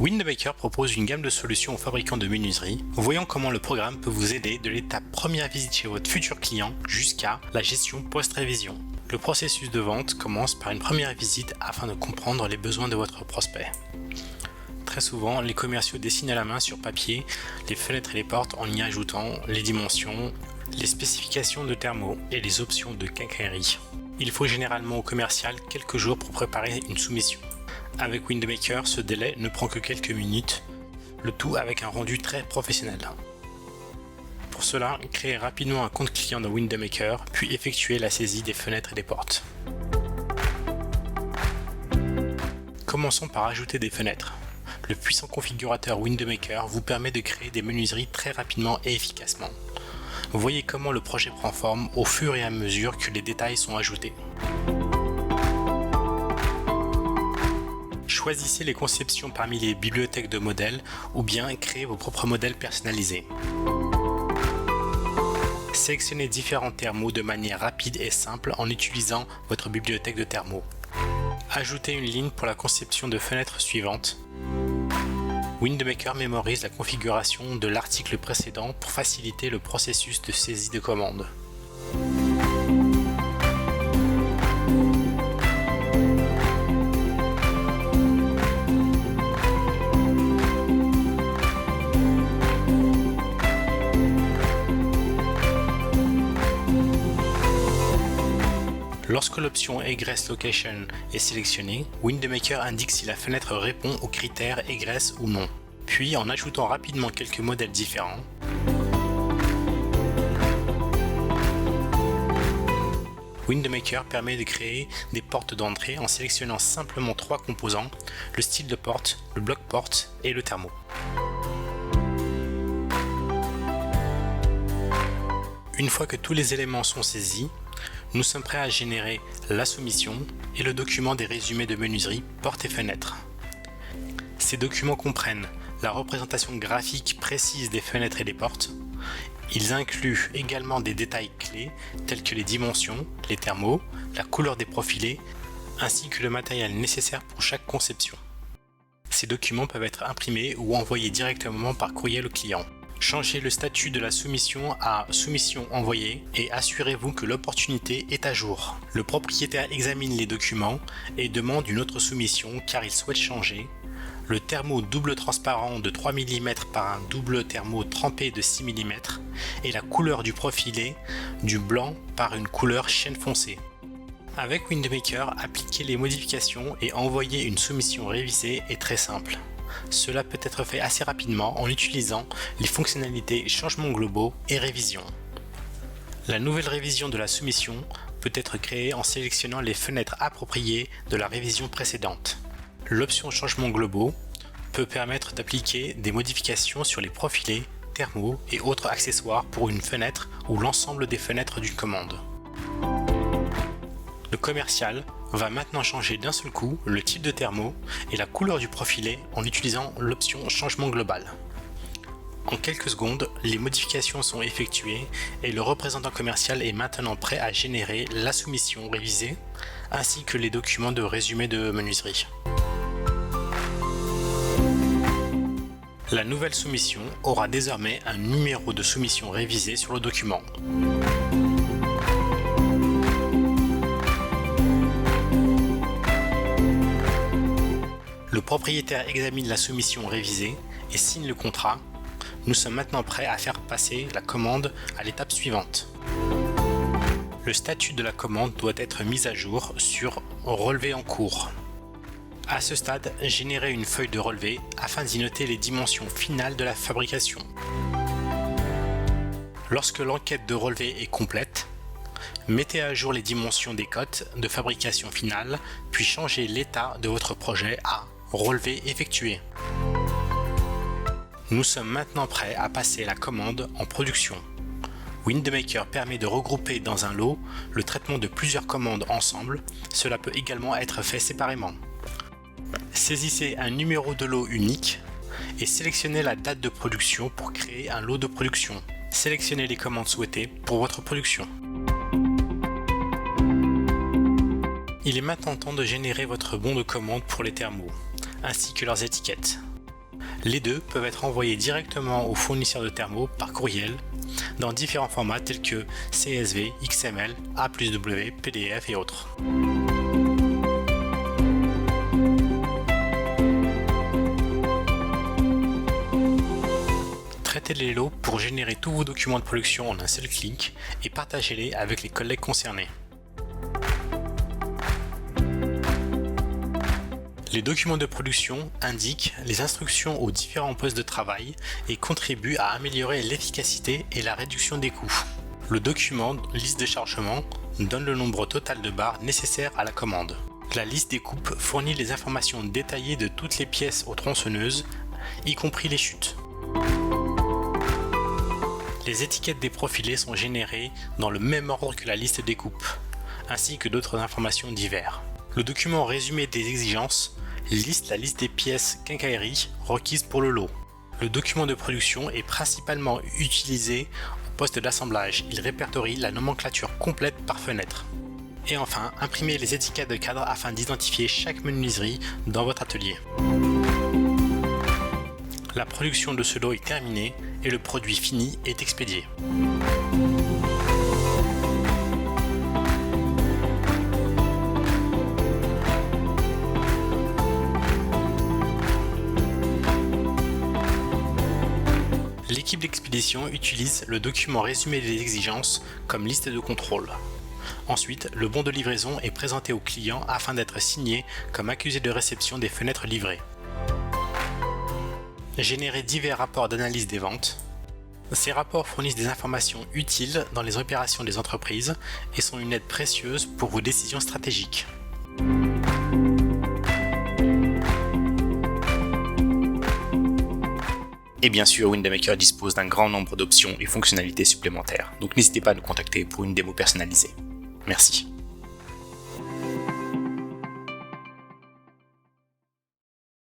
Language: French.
Windmaker propose une gamme de solutions aux fabricants de menuiserie. Voyons comment le programme peut vous aider de l'étape première visite chez votre futur client jusqu'à la gestion post-révision. Le processus de vente commence par une première visite afin de comprendre les besoins de votre prospect. Très souvent, les commerciaux dessinent à la main sur papier les fenêtres et les portes en y ajoutant les dimensions, les spécifications de thermo et les options de quincaillerie. Il faut généralement au commercial quelques jours pour préparer une soumission. Avec Windmaker, ce délai ne prend que quelques minutes, le tout avec un rendu très professionnel. Pour cela, créez rapidement un compte client dans Windmaker, puis effectuez la saisie des fenêtres et des portes. Commençons par ajouter des fenêtres. Le puissant configurateur Windmaker vous permet de créer des menuiseries très rapidement et efficacement. Voyez comment le projet prend forme au fur et à mesure que les détails sont ajoutés. Choisissez les conceptions parmi les bibliothèques de modèles ou bien créez vos propres modèles personnalisés. Sélectionnez différents thermos de manière rapide et simple en utilisant votre bibliothèque de thermos. Ajoutez une ligne pour la conception de fenêtres suivantes. Windmaker mémorise la configuration de l'article précédent pour faciliter le processus de saisie de commande. Lorsque l'option Egress Location est sélectionnée, Windmaker indique si la fenêtre répond aux critères Egress ou non. Puis, en ajoutant rapidement quelques modèles différents, Windmaker permet de créer des portes d'entrée en sélectionnant simplement 3 composants, le style de porte, le bloc porte et le thermo. Une fois que tous les éléments sont saisis, nous sommes prêts à générer la soumission et le document des résumés de menuiserie portes et fenêtres. Ces documents comprennent la représentation graphique précise des fenêtres et des portes. Ils incluent également des détails clés tels que les dimensions, les thermos, la couleur des profilés, ainsi que le matériel nécessaire pour chaque conception. Ces documents peuvent être imprimés ou envoyés directement par courriel au client. Changez le statut de la soumission à soumission envoyée et assurez-vous que l'opportunité est à jour. Le propriétaire examine les documents et demande une autre soumission car il souhaite changer le thermo double transparent de 3 mm par un double thermo trempé de 6 mm et la couleur du profilé du blanc par une couleur chêne foncé. Avec Windmaker, appliquer les modifications et envoyer une soumission révisée est très simple. Cela peut être fait assez rapidement en utilisant les fonctionnalités changements globaux et révision. La nouvelle révision de la soumission peut être créée en sélectionnant les fenêtres appropriées de la révision précédente. L'option changements globaux peut permettre d'appliquer des modifications sur les profilés, thermos et autres accessoires pour une fenêtre ou l'ensemble des fenêtres d'une commande. Le commercial va maintenant changer d'un seul coup le type de thermo et la couleur du profilé en utilisant l'option changement global. En quelques secondes, les modifications sont effectuées et le représentant commercial est maintenant prêt à générer la soumission révisée ainsi que les documents de résumé de menuiserie. La nouvelle soumission aura désormais un numéro de soumission révisé sur le document. Le propriétaire examine la soumission révisée et signe le contrat. Nous sommes maintenant prêts à faire passer la commande à l'étape suivante. Le statut de la commande doit être mis à jour sur relevé en cours. À ce stade, générez une feuille de relevé afin d'y noter les dimensions finales de la fabrication. Lorsque l'enquête de relevé est complète, mettez à jour les dimensions des cotes de fabrication finale, puis changez l'état de votre projet à relevé effectué. Nous sommes maintenant prêts à passer la commande en production. Windmaker permet de regrouper dans un lot le traitement de plusieurs commandes ensemble. Cela peut également être fait séparément. Saisissez un numéro de lot unique et sélectionnez la date de production pour créer un lot de production. Sélectionnez les commandes souhaitées pour votre production. Il est maintenant temps de générer votre bon de commande pour les thermos, ainsi que leurs étiquettes. Les deux peuvent être envoyés directement au fournisseur de thermos par courriel dans différents formats tels que CSV, XML, A+W, PDF et autres. Traitez les lots pour générer tous vos documents de production en un seul clic et partagez-les avec les collègues concernés. Les documents de production indiquent les instructions aux différents postes de travail et contribuent à améliorer l'efficacité et la réduction des coûts. Le document liste de chargement donne le nombre total de barres nécessaires à la commande. La liste des coupes fournit les informations détaillées de toutes les pièces aux tronçonneuses, y compris les chutes. Les étiquettes des profilés sont générées dans le même ordre que la liste des coupes, ainsi que d'autres informations diverses. Le document résumé des exigences liste la liste des pièces quincaillerie requises pour le lot. Le document de production est principalement utilisé au poste d'assemblage. Il répertorie la nomenclature complète par fenêtre. Et enfin, imprimez les étiquettes de cadre afin d'identifier chaque menuiserie dans votre atelier. La production de ce lot est terminée et le produit fini est expédié. L'équipe d'expédition utilise le document résumé des exigences comme liste de contrôle. Ensuite, le bon de livraison est présenté au client afin d'être signé comme accusé de réception des fenêtres livrées. Générer divers rapports d'analyse des ventes. Ces rapports fournissent des informations utiles dans les opérations des entreprises et sont une aide précieuse pour vos décisions stratégiques. Et bien sûr, Windowmaker dispose d'un grand nombre d'options et fonctionnalités supplémentaires, donc n'hésitez pas à nous contacter pour une démo personnalisée. Merci.